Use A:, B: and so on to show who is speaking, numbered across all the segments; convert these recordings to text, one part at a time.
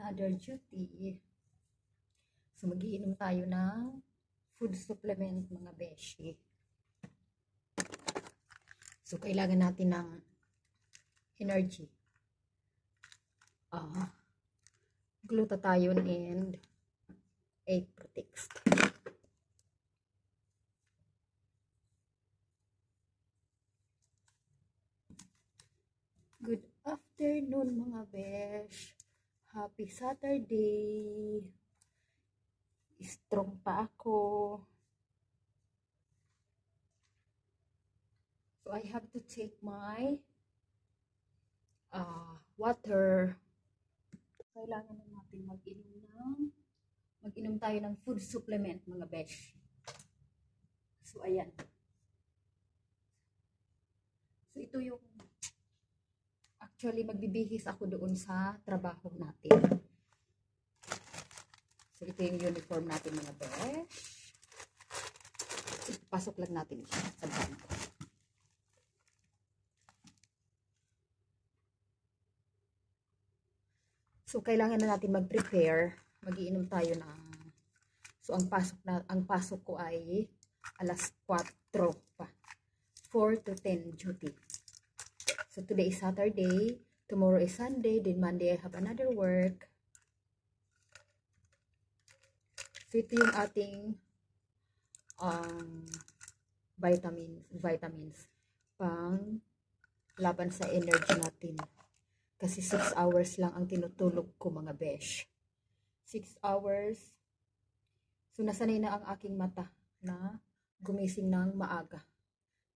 A: another duty. So, magiinom tayo ng food supplement, mga beshi. So, kailangan natin ng energy. Glutathione and egg proteins. Good afternoon, mga besh. Happy Saturday. Strong pa ako. So, I have to take my water. Kailangan na natin mag-inom tayo ng food supplement, mga besh. So, ayan. So, ito yung actually, magbibihis ako doon sa trabaho natin. So, ito yung uniform natin, mga besh. Pasok lang natin siya sa bangko. So, kailangan na natin mag-prepare. Magiinom tayo ng... So, ang pasok ko ay alas 4 pa. 4 to 10 duty. So, today is Saturday. Tomorrow is Sunday. Then Monday, I have another work. So, ito yung ating vitamins. Pang laban sa energy natin. Kasi 6 hours lang ang tinutulog ko, mga besh. 6 hours. So, nasanay na ang aking mata na gumising ng maaga.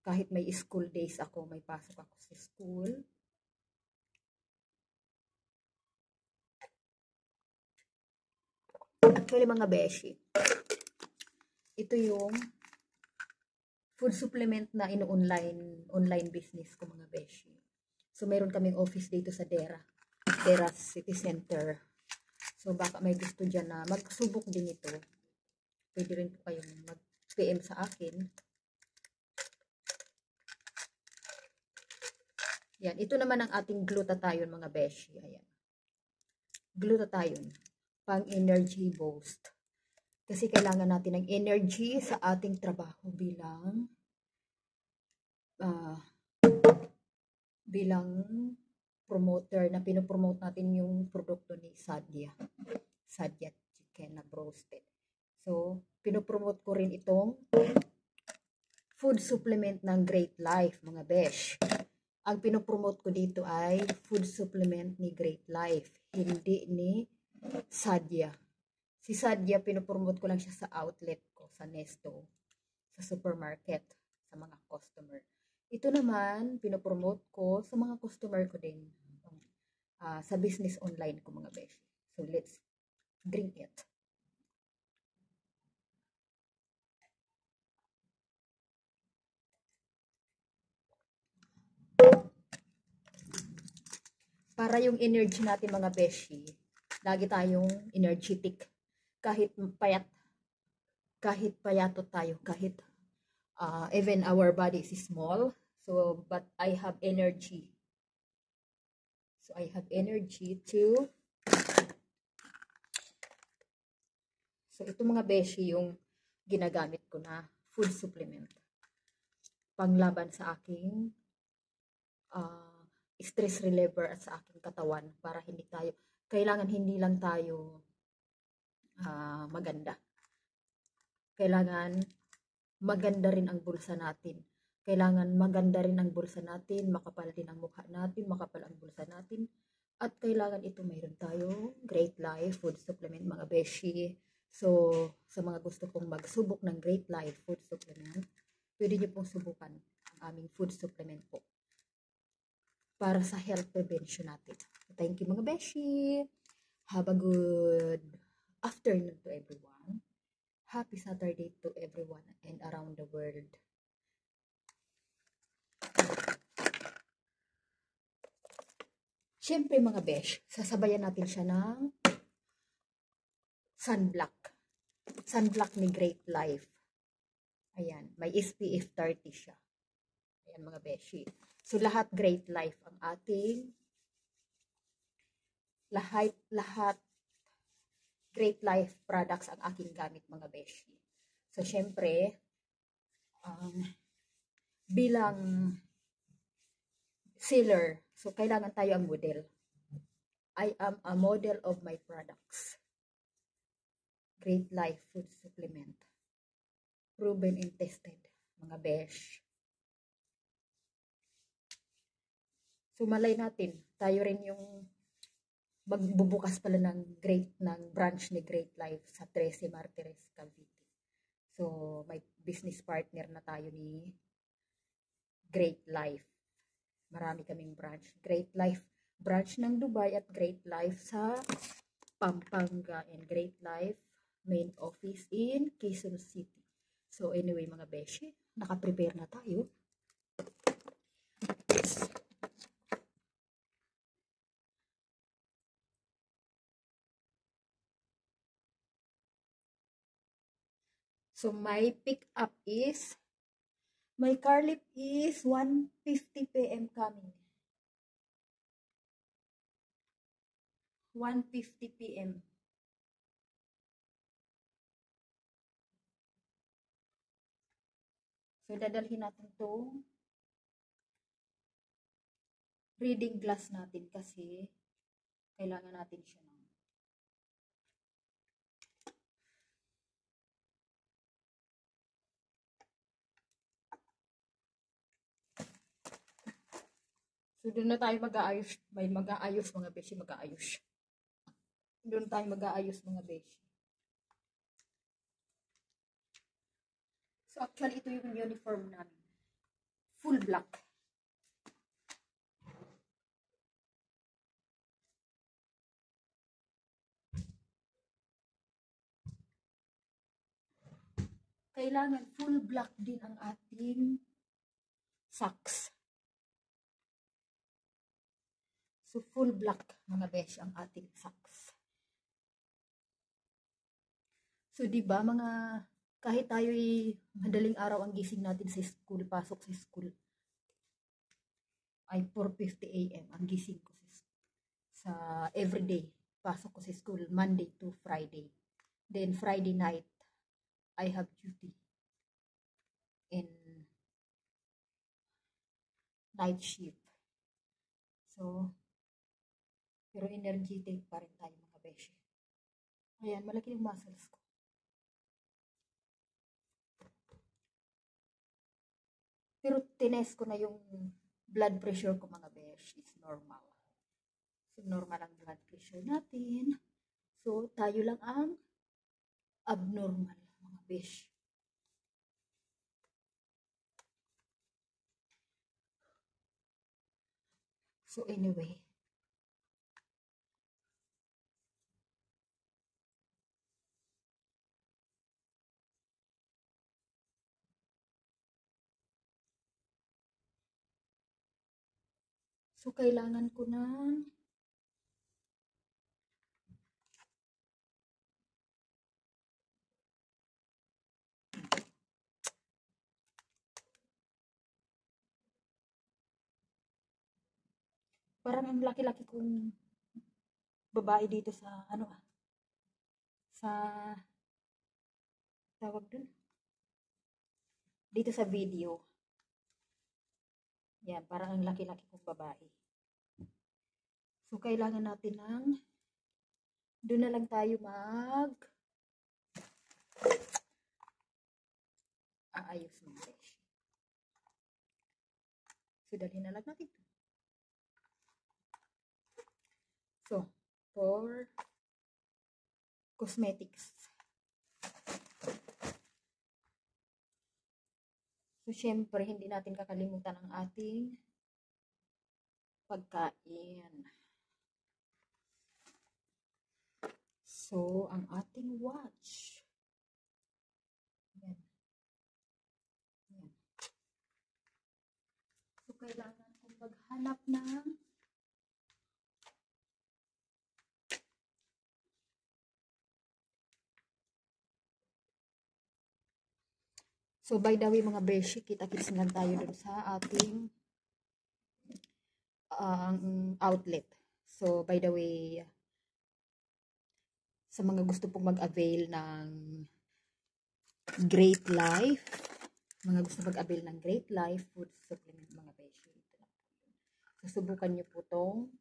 A: Kahit may school days ako, may pasok ako sa school. Actually, mga beshi, ito yung food supplement na online business ko, mga beshi. So, meron kaming office dito sa Dera City Center. So, baka may gusto dyan na magsubok din ito. Pwede rin po kayong mag-PM sa akin. Yan. Ito naman ang ating glutathione, mga beshi. Ayan. Glutathione. Pang-energy boost. Kasi kailangan natin ng energy sa ating trabaho bilang promoter na pinopromote natin yung produkto ni Sadia chicken na roasted. So, pinopromote ko rin itong food supplement ng Great Life, mga besh. Ang pinopromote ko dito ay food supplement ni Great Life, hindi ni Sadia. Si Sadia, pinopromote ko lang siya sa outlet ko, sa Nesto, sa supermarket, sa mga customer. Ito naman, pinopromote ko sa mga customer ko din, sa business online ko, mga besh. So, let's drink it. Para yung energy natin, mga beshi, lagi tayong energetic. Kahit payatot tayo, kahit even our body is small, so but I have energy. So I have energy to So ito, mga beshi, yung ginagamit ko na food supplement. Panglaban sa aking stress reliever at sa aking katawan para kailangan hindi lang tayo maganda. Kailangan maganda rin ang bulsa natin. Kailangan maganda rin ang bulsa natin, makapal din ang mukha natin, makapal ang bulsa natin. At kailangan ito, mayroon tayo Great Life food supplement, mga beshi. So, sa mga gusto pong magsubok ng Great Life food supplement, pwede nyo pong subukan ang aming food supplement po para sa health prevention natin. Thank you, mga beshi. Have a good afternoon to everyone. Happy Saturday to everyone and around the world. Siyempre, mga besh, sasabayan natin siya ng sunblock. Sunblock ni Great Life. Ayan, may SPF 30 siya. Ayan, mga beshi. So, lahat Great Life ang ating, lahat Great Life products ang aking gamit mga beshi. So, syempre, bilang seller, so kailangan tayo ang model. I am a model of my products. Great Life Food Supplement. Proven and tested, mga besh. So, malay natin, tayo rin yung magbubukas pala ng branch ni Great Life sa 13 Martires, Cavite. So, may business partner na tayo ni Great Life. Marami kaming branch. Great Life branch ng Dubai at Great Life sa Pampanga, and Great Life main office in Quezon City. So, anyway mga beshi, naka-prepare na tayo. So, my pick up is, my car lift is 1:50 p.m. coming. 1:50 p.m. So, dadalhin natin itong reading glass natin kasi kailangan natin siya ng So, doon na tayo mag-aayos. May mag-aayos mga beshi, mag-aayos. Doon tayo mag-aayos mga beshi. So, actually, ito yung uniform namin. Full black. Kailangan full black din ang ating socks. So, full black, mga besh, ang ating socks. So, di ba mga, kahit tayo'y madaling araw ang gising natin sa school, pasok sa school, ay 4:50 a.m. ang gising ko sa everyday. Pasok ko sa school, Monday to Friday. Then, Friday night, I have duty in night shift. So, pero energetic pa rin tayo mga beshi. Ayan, malaki yung muscles ko. Pero tinest ko na yung blood pressure ko mga beshi. Is normal. So, normal ang blood pressure natin. So, tayo lang ang abnormal mga beshi. So, anyway. So, kailangan ko ng parang ang laki-laki kong babae dito sa sa tawag dun dito sa video. Yan, parang ang laki-laki kong babae. So, kailangan natin ng doon na lang tayo aayos ng besh. So, dalhin na lang natin ito. So, for cosmetics. So, syempre, hindi natin kakalimutan ang ating pagkain. So, ang ating watch. Yan. Yan. So, kailangan kong maghanap ng So, by the way, mga beshi, kita-kits lang tayo dun sa ating outlet. So, by the way, sa mga gusto pong mag-avail ng Great Life, mga gusto mag-avail ng Great Life food supplement, mga beshi. Susubukan niyo po tong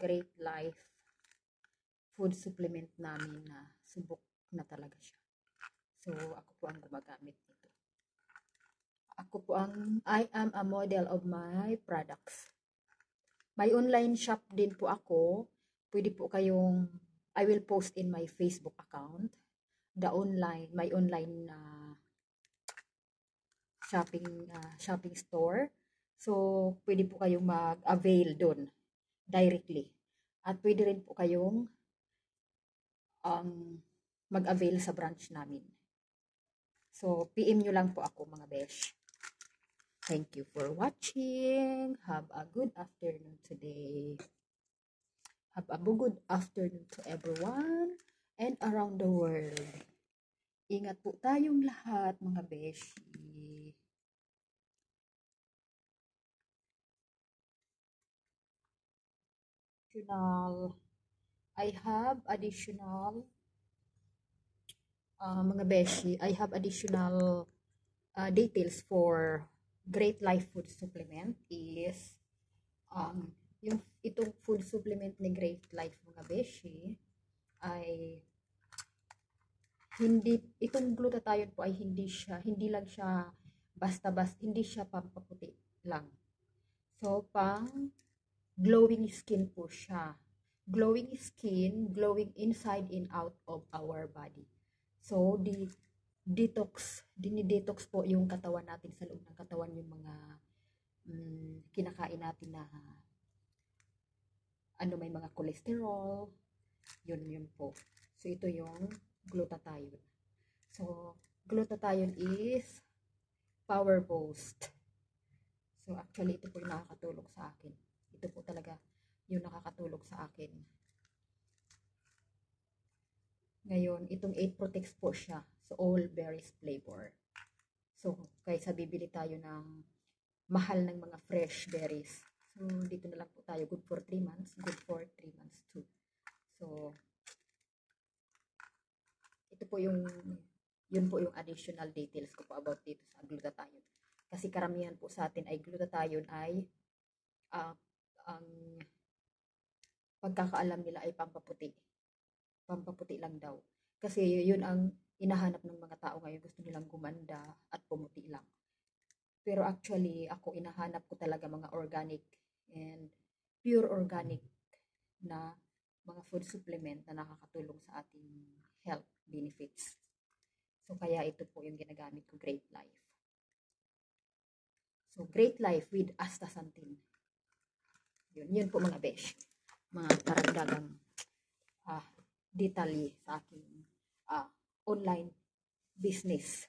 A: Great Life food supplement namin na subok na talaga siya. So, ako po ang gumagamit nito. I am a model of my products. May online shop din po ako. Pwede po kayong, I will post in my Facebook account, my online shopping store. So, pwede po kayong mag-avail doon directly. At pwede rin po kayong mag-avail sa branch namin. So, PM nyo lang po ako, mga besh. Thank you for watching. Have a good afternoon today. Have a good afternoon to everyone and around the world. Ingat po tayong lahat, mga beshi. I have additional mga beshi, I have additional details for Great Life food supplement is itong food supplement ni Great Life, mga beshi, ay itong glutathione po ay hindi lang siya basta-basta, hindi siya pampaputi lang. So, pang glowing skin po siya. Glowing skin, glowing inside and out of our body. So, dinidetox po yung katawan natin, sa loob ng katawan yung mga kinakain natin na may mga cholesterol, yun po. So, ito yung glutathione. So, glutathione is power boost. So, actually, ito po yung nakakatulong sa akin. Ito po talaga yung nakakatulong sa akin. Ngayon, itong 8 protects po siya. So, all berries flavor. So, kaysa bibili tayo ng mahal ng mga fresh berries. So, dito na lang po tayo. Good for 3 months. Good for 3 months too. So, ito po yun po yung additional details ko po about dito sa glutathione. Kasi karamihan po sa atin ay glutathione ay ang pagkakaalam nila ay pampaputi. Pampaputi lang daw. Kasi yun ang hinahanap ng mga tao ngayon. Gusto nilang gumanda at pumuti lang. Pero actually, ako inahanap ko talaga mga organic and pure organic na mga food supplement na nakakatulong sa ating health benefits. So, kaya ito po yung ginagamit ko, Great Life. So, Great Life with astaxanthin. Yun po, mga besh. Mga karagdagang detalye sa aking online business.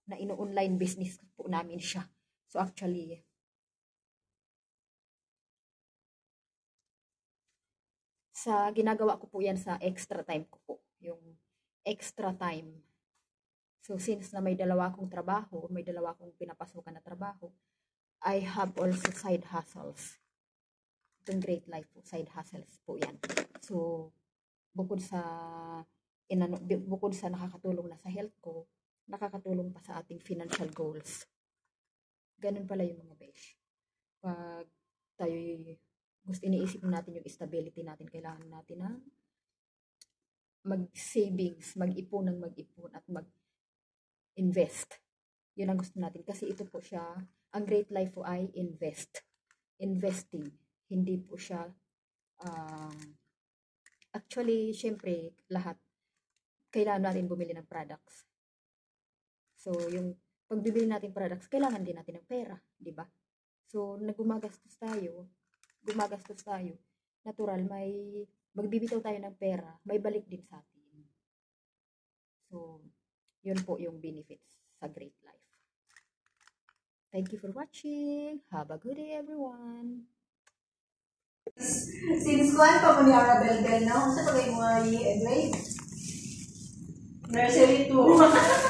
A: Na ino-online business po namin siya. So, actually, ginagawa ko po yan sa extra time ko po. Yung extra time. So, since na may dalawa akong trabaho, may dalawa akong pinapasukan na trabaho, I have also side hustles. Itong Great Life po, side hustles po yan. So, bukod sa nakakatulong na sa health ko, nakakatulong pa sa ating financial goals. Ganun pala yung mga besh. Pag tayo iniisip natin yung stability natin, kailangan natin na mag-savings, mag-ipon at mag-invest. Yun ang gusto natin. Kasi ito po siya, ang Great Life po ay investing. Hindi po siya, actually, syempre, lahat, kailangan natin bumili ng products. So, yung pagbibili natin products, kailangan din natin ng pera, di ba? So, gumagastos tayo, natural, magbibitaw tayo ng pera, may balik din sa atin. So, yun po yung benefits sa Great Life. Thank you for watching. Have a good day, everyone.
B: Since kuan pa mo ni Arabel Bell, no? Sa pagay mo ay grade? Nursery 2.